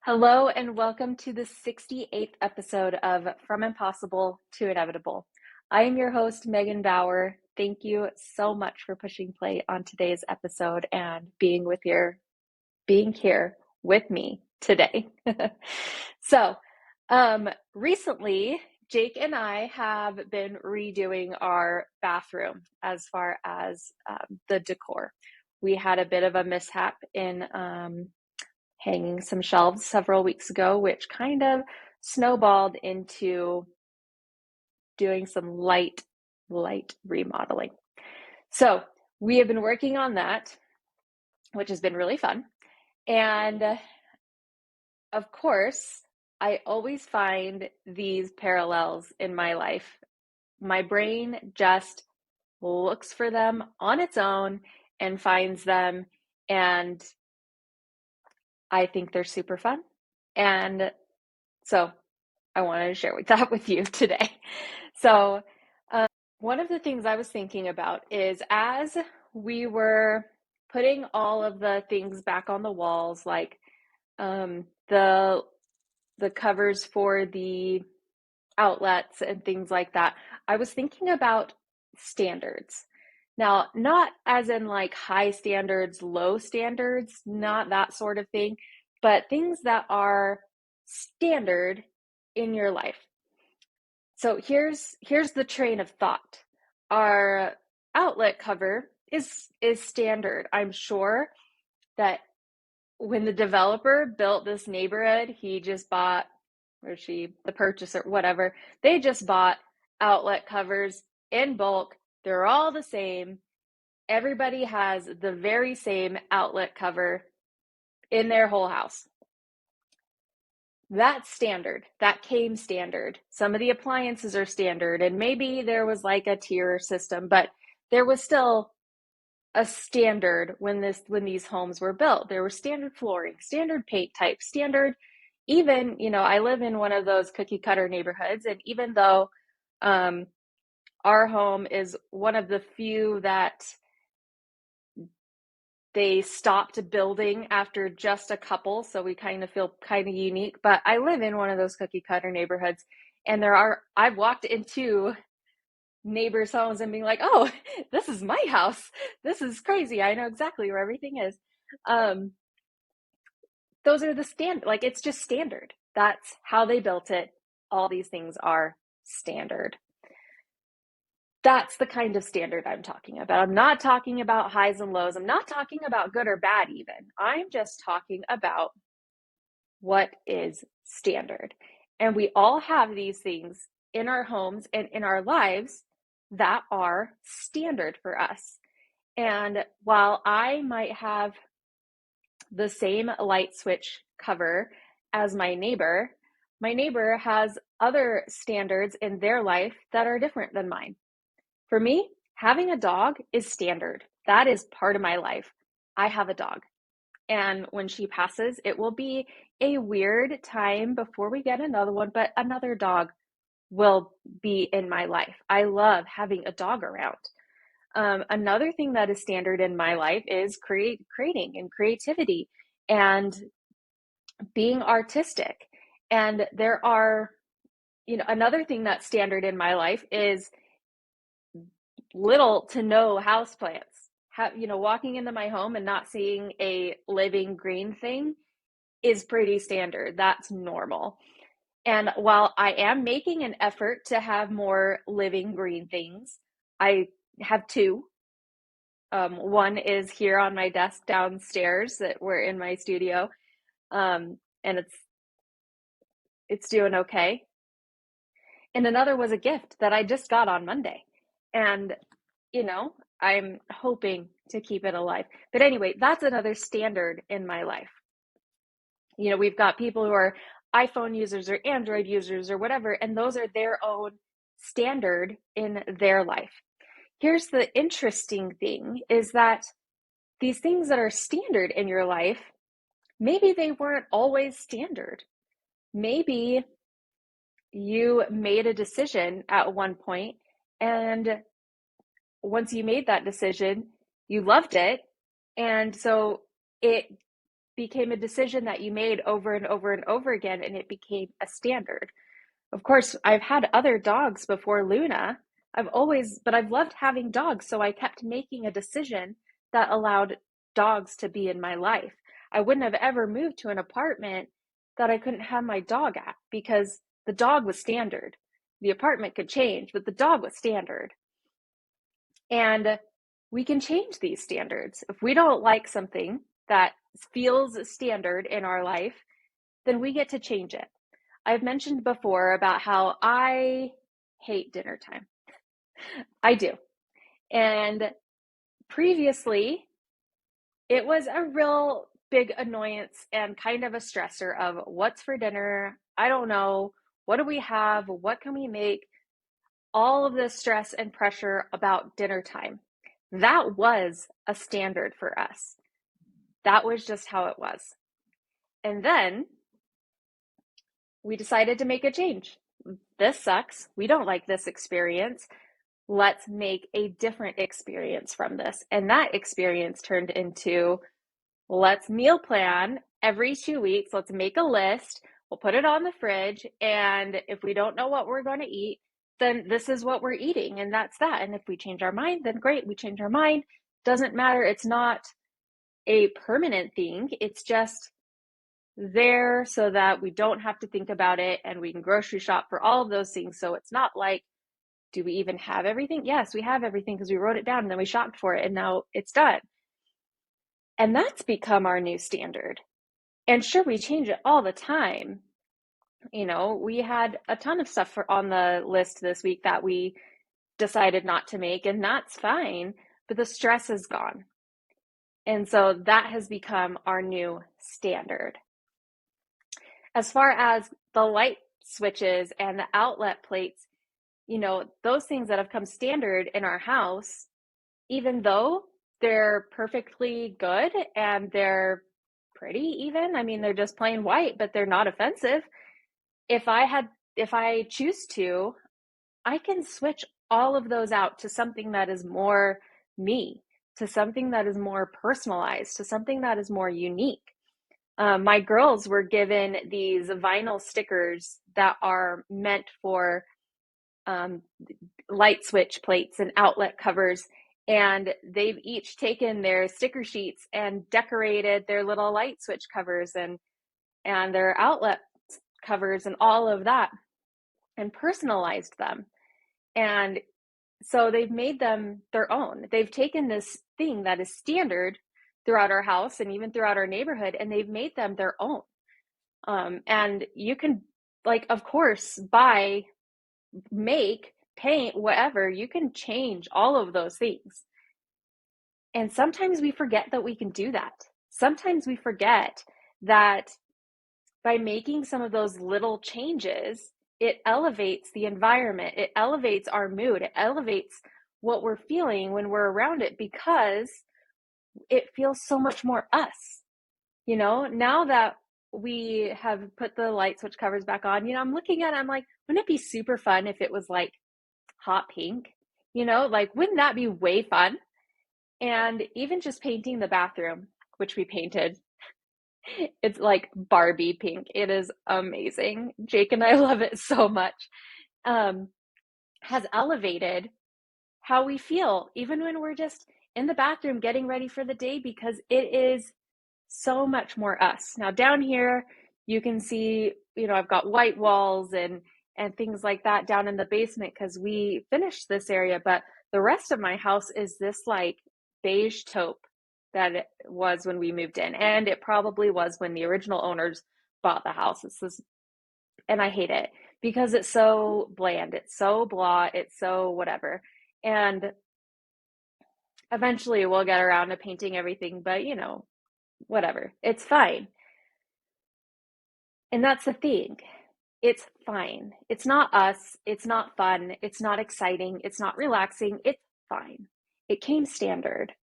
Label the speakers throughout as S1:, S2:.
S1: Hello and welcome to the 68th episode of From Impossible to Inevitable. I am your host, Megan Bauer. Thank you so much for pushing play on today's episode and being here with me today. So, recently, Jake and I have been redoing our bathroom as far as the decor. We had a bit of a mishap in hanging some shelves several weeks ago, which kind of snowballed into doing some light remodeling. So we have been working on that, which has been really fun. And of course, I always find these parallels in my life. My brain just looks for them on its own and finds them. And I think they're super fun. And so I wanted to share that with you today. So, one of the things I was thinking about is as we were putting all of the things back on the walls, like the covers for the outlets and things like that, I was thinking about standards. Now, not as in like high standards, low standards, not that sort of thing, but things that are standard in your life. So here's the train of thought. Our outlet cover is standard. I'm sure that when the developer built this neighborhood, he just bought, or she, the purchaser, whatever, they just bought outlet covers in bulk. They're all the same. Everybody has the very same outlet cover in their whole house. That's standard. That came standard. Some of the appliances are standard, and maybe there was like a tier system, but there was still a standard when these homes were built. There was standard flooring, standard paint type, standard. Even, I live in one of those cookie cutter neighborhoods, and even though our home is one of the few that they stopped building after just a couple, so we kind of feel kind of unique. But I live in one of those cookie cutter neighborhoods, and I've walked into neighbors' homes and being like, oh, this is my house. This is crazy. I know exactly where everything is. Those are the standard, like it's just standard. That's how they built it. All these things are standard. That's the kind of standard I'm talking about. I'm not talking about highs and lows. I'm not talking about good or bad even. I'm just talking about what is standard. And we all have these things in our homes and in our lives that are standard for us. And while I might have the same light switch cover as my neighbor has other standards in their life that are different than mine. For me, having a dog is standard. That is part of my life. I have a dog. And when she passes, it will be a weird time before we get another one, but another dog will be in my life. I love having a dog around. Another thing that is standard in my life is creating and creativity and being artistic. And there are, another thing that's standard in my life is little to no houseplants. Walking into my home and not seeing a living green thing is pretty standard. That's normal. And while I am making an effort to have more living green things, I have two. One is here on my desk downstairs that we're in my studio, and it's doing okay. And another was a gift that I just got on Monday, and I'm hoping to keep it alive. But anyway, that's another standard in my life. We've got people who are iPhone users or Android users or whatever, and those are their own standard in their life. Here's the interesting thing is that these things that are standard in your life, maybe they weren't always standard. Maybe you made a decision at one point, and once you made that decision, you loved it, and so it became a decision that you made over and over and over again, and it became a standard. Of course, I've had other dogs before Luna. But I've loved having dogs, so I kept making a decision that allowed dogs to be in my life. I wouldn't have ever moved to an apartment that I couldn't have my dog at because the dog was standard. The apartment could change, but the dog was standard. And we can change these standards. If we don't like something that feels standard in our life, then we get to change it. I've mentioned before about how I hate dinner time. I do. And previously, it was a real big annoyance and kind of a stressor of what's for dinner? I don't know. What do we have? What can we make? All of this stress and pressure about dinner time. That was a standard for us. That was just how it was. And then we decided to make a change. This sucks. We don't like this experience. Let's make a different experience from this. And that experience turned into, let's meal plan every 2 weeks. Let's make a list. We'll put it on the fridge. And if we don't know what we're going to eat, then this is what we're eating. And that's that. And if we change our mind, then great, we change our mind. Doesn't matter. It's not a permanent thing. It's just there so that we don't have to think about it and we can grocery shop for all of those things. So it's not like, do we even have everything? Yes, we have everything because we wrote it down and then we shopped for it and now it's done. And that's become our new standard. And sure, we change it all the time. You know, we had a ton of stuff on the list this week that we decided not to make, and that's fine, but the stress is gone. And so that has become our new standard. As far as the light switches and the outlet plates, you know, those things that have come standard in our house, even though they're perfectly good and they're pretty even, I mean, they're just plain white, but they're not offensive. If I choose to, I can switch all of those out to something that is more me, to something that is more personalized, to something that is more unique. My girls were given these vinyl stickers that are meant for light switch plates and outlet covers, and they've each taken their sticker sheets and decorated their little light switch covers and their outlet covers and all of that and personalized them. And so they've made them their own. They've taken this thing that is standard throughout our house and even throughout our neighborhood, and they've made them their own. And you can, like, of course, buy, make, paint, whatever, you can change all of those things. And sometimes we forget that we can do that. Sometimes we forget that by making some of those little changes, it elevates the environment, it elevates our mood, it elevates what we're feeling when we're around it because it feels so much more us. You know, now that we have put the light switch covers back on, you know, I'm looking at it, I'm like, wouldn't it be super fun if it was like hot pink? You know, like, wouldn't that be way fun? And even just painting the bathroom, which we painted, it's like Barbie pink. It is amazing. Jake and I love it so much. Has elevated how we feel, even when we're just in the bathroom getting ready for the day, because it is so much more us. Now down here, you can see, you know, I've got white walls and things like that down in the basement because we finished this area, but the rest of my house is this like beige taupe that it was when we moved in, and it probably was when the original owners bought the house. It's this, and I hate it because it's so bland, it's so blah, it's so whatever. And eventually we'll get around to painting everything, but you know, whatever, it's fine. And that's the thing. It's fine. It's not us. It's not fun. It's not exciting. It's not relaxing. It's fine. It came standard.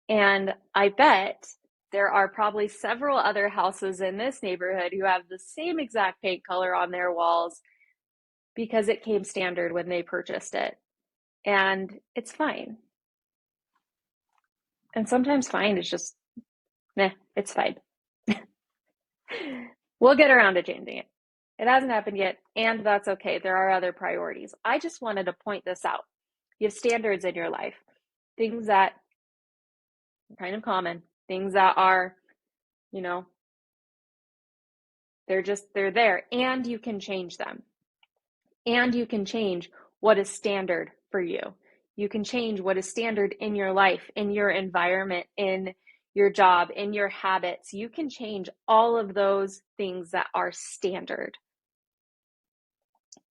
S1: And I bet there are probably several other houses in this neighborhood who have the same exact paint color on their walls because it came standard when they purchased it. And it's fine. And sometimes fine is just, meh, it's fine. We'll get around to changing it. It hasn't happened yet, and that's okay. There are other priorities. I just wanted to point this out. You have standards in your life, things that are kind of common, things that are, you know, they're there, and you can change them. And you can change what is standard for you. You can change what is standard in your life, in your environment, in your job, in your habits. You can change all of those things that are standard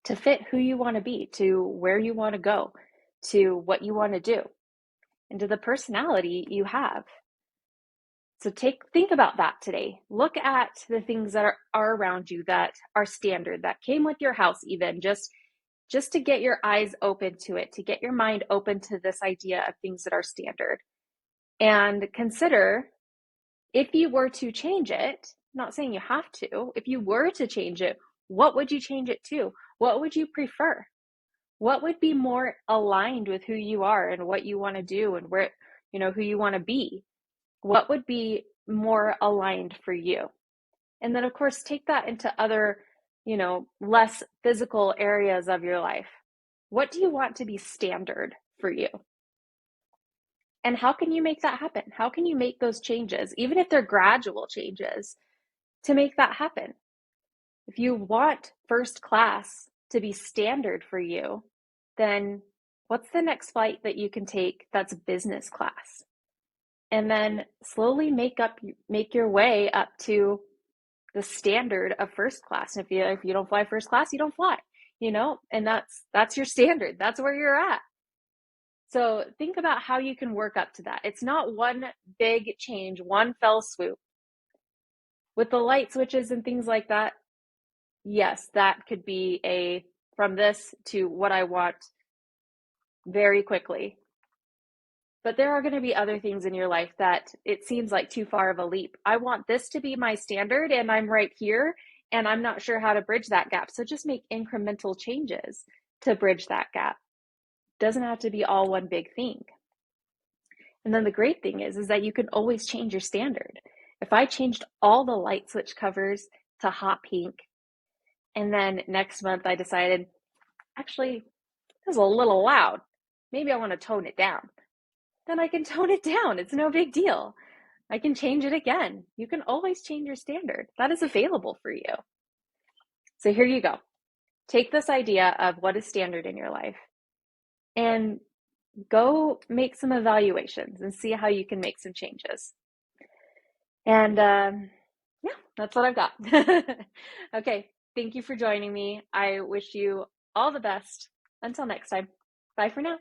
S1: to fit who you want to be, to where you want to go, to what you want to do, and to the personality you have. So think about that today. Look at the things that are around you that are standard, that came with your house, even just to get your eyes open to it, to get your mind open to this idea of things that are standard. And consider, if you were to change it, I'm not saying you have to, if you were to change it, what would you change it to? What would you prefer? What would be more aligned with who you are and what you want to do and where, who you want to be? What would be more aligned for you? And then, of course, take that into other, less physical areas of your life. What do you want to be standard for you? And how can you make that happen? How can you make those changes, even if they're gradual changes, to make that happen? If you want first class to be standard for you, then what's the next flight that you can take that's business class? And then slowly make your way up to the standard of first class. And if you don't fly first class, you don't fly, and that's your standard. That's where you're at. So think about how you can work up to that. It's not one big change, one fell swoop. With the light switches and things like that, yes, that could be from this to what I want very quickly. But there are going to be other things in your life that it seems like too far of a leap. I want this to be my standard and I'm right here and I'm not sure how to bridge that gap. So just make incremental changes to bridge that gap. Doesn't have to be all one big thing. And then the great thing is that you can always change your standard. If I changed all the light switch covers to hot pink, and then next month I decided, actually, this is a little loud. Maybe I want to tone it down. Then I can tone it down. It's no big deal. I can change it again. You can always change your standard. That is available for you. So here you go. Take this idea of what is standard in your life and go make some evaluations and see how you can make some changes. And yeah, that's what I've got. Okay, thank you for joining me. I wish you all the best. Until next time. Bye for now.